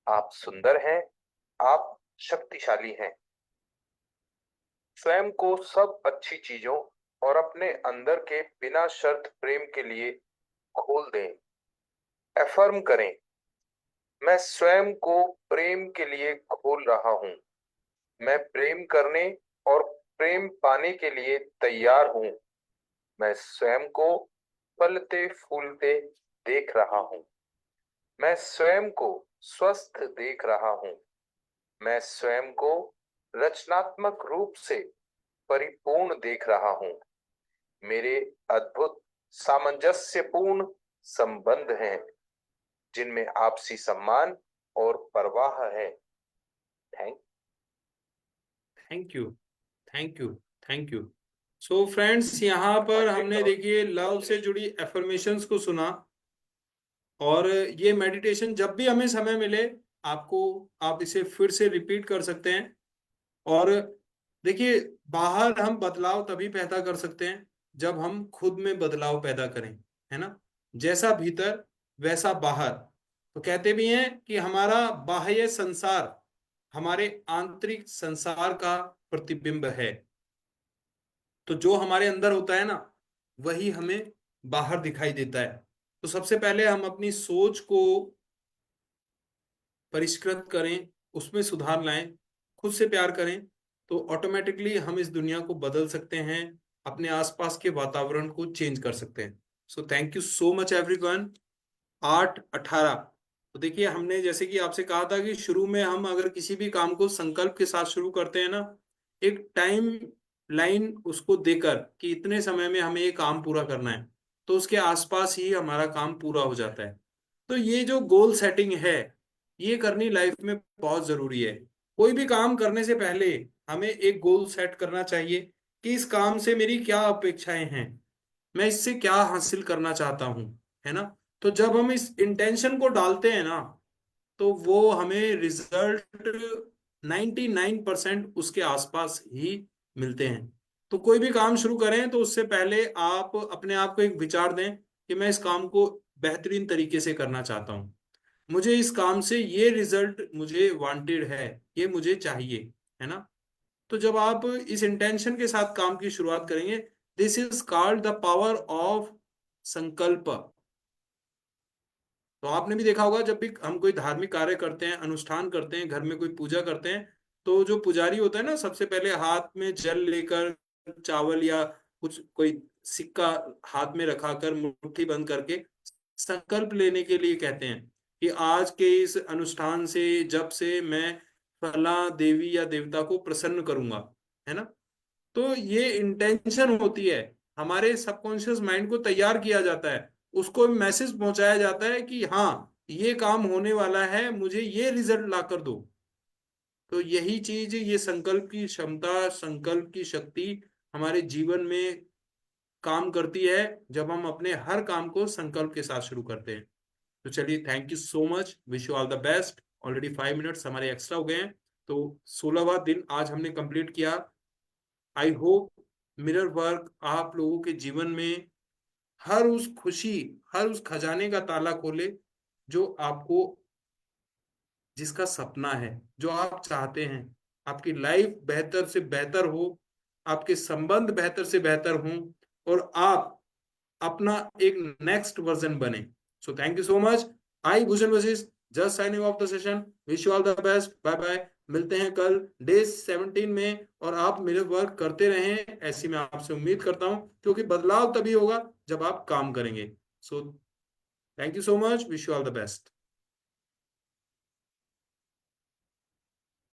आप सुंदर हैं। आप शक्तिशाली हैं। स्वयं को सब अच्छी चीजों और अपने अंदर के बिना शर्त प्रेम के लिए खोल दें। एफर्म करें, मैं स्वयं को प्रेम के लिए खोल रहा हूं। मैं प्रेम करने और प्रेम पाने के लिए तैयार हूं। मैं स्वयं को फलते फूलते देख रहा हूं। मैं स्वयं को स्वस्थ देख रहा हूं। मैं स्वयं को रचनात्मक रूप से परिपूर्ण देख रहा हूं। मेरे अद्भुत सामंजस्यपूर्ण संबंध हैं जिनमें आपसी सम्मान और परवाह है। Thank thank you, thank you, thank you. So friends, यहाँ पर हमने देखिए लव से जुड़ी एफर्मेशंस को सुना। और ये मेडिटेशन जब भी हमें समय मिले, आप इसे फिर से रिपीट कर सकते हैं। और देखिए, बाहर हम बदलाव तभी पैदा कर सकते हैं जब हम खुद में बदलाव पैदा करें, है ना। जैसा भीतर वैसा बाहर। तो कहते भी हैं कि हमारा बाह्य संसार हमारे आंतरिक संसार का प्रतिबिंब है। तो जो हमारे अंदर होता है ना, वही हमें बाहर दिखाई देता है। तो सबसे पहले हम अपनी सोच को परिष्कृत करें, उसमें सुधार लाएं, खुद से प्यार करें, तो ऑटोमेटिकली हम इस दुनिया को बदल सकते हैं, अपने आसपास के वातावरण को चेंज कर सकते हैं। सो thank you so much everyone. 8:18। तो देखिए, हमने जैसे कि आपसे कहा था कि शुरू में हम अगर किसी भी काम को संकल्प के साथ शुरू करते हैं ना, एक टाइम लाइन उसको देकर कि इतने समय में हमें ये काम पूरा करना है, तो उसके आसपास ही हमारा काम पूरा हो जाता है। तो ये जो गोल सेटिंग है, ये करनी लाइफ में बहुत जरूरी है। कोई भी काम करने से पहले हमें एक गोल सेट करना चाहिए कि इस काम से मेरी क्या अपेक्षाएं हैं, मैं इससे क्या हासिल करना चाहता हूं, है ना। तो जब हम इस इंटेंशन को डालते हैं ना, तो वो हमें रिजल्ट 99% उसके आसपास ही मिलते हैं। तो कोई भी काम शुरू करें तो उससे पहले आप अपने आप को एक विचार दें कि मैं इस काम को बेहतरीन तरीके से करना चाहता हूँ, मुझे इस काम से ये रिजल्ट मुझे वांटेड है, ये मुझे चाहिए, है ना। तो जब आप इस इंटेंशन के साथ काम की शुरुआत करेंगे, this is called the power of संकल्प। तो आपने भी देखा होगा, जब भी हम कोई धार्मिक कार्य करते हैं, अनुष्ठान करते हैं, घर में कोई पूजा करते हैं, तो जो पुजारी होता है ना, सबसे पहले हाथ में जल लेकर, चावल या कुछ कोई सिक्का हाथ में रखाकर, मुट्ठी बंद करके संकल्प लेने के लिए कहते हैं कि आज के इस अनुष्ठान से, जब से मैं फला देवी या देवता को प्रसन्न करूंगा, है ना। तो ये इंटेंशन होती है, हमारे सबकॉन्शियस माइंड को तैयार किया जाता है, उसको मैसेज पहुंचाया जाता है कि हाँ, ये काम होने वाला है, मुझे ये रिजल्ट ला कर दो। तो यही चीज, ये संकल्प की क्षमता, संकल्प की शक्ति हमारे जीवन में काम करती है जब हम अपने हर काम को संकल्प के साथ शुरू करते हैं। तो चलिए, thank you so much, wish you all the best. Already 5 minutes हमारे एक्स्ट्रा हो गए हैं। तो 16वां दिन आज हमने कंप्लीट किया। आई होप मिरर वर्क आप लोगों के जीवन में हर उस खुशी, हर उस खजाने का ताला खोले जो आपको, जिसका सपना है, जो आप चाहते हैं, आपकी लाइफ बेहतर से बेहतर हो, आपके संबंध बेहतर से बेहतर हों, और आप अपना एक नेक्स्ट वर्जन बने। So thank you so much. I Bhushan Vashishth just signing off the session. Wish you all the best. Bye bye. मिलते हैं कल डे 17 में, और आप मेरे वर्क करते रहें, ऐसी मैं आपसे उम्मीद करता हूं, क्योंकि बदलाव तभी होगा जब आप काम करेंगे। सो thank you so much. Wish you all the best.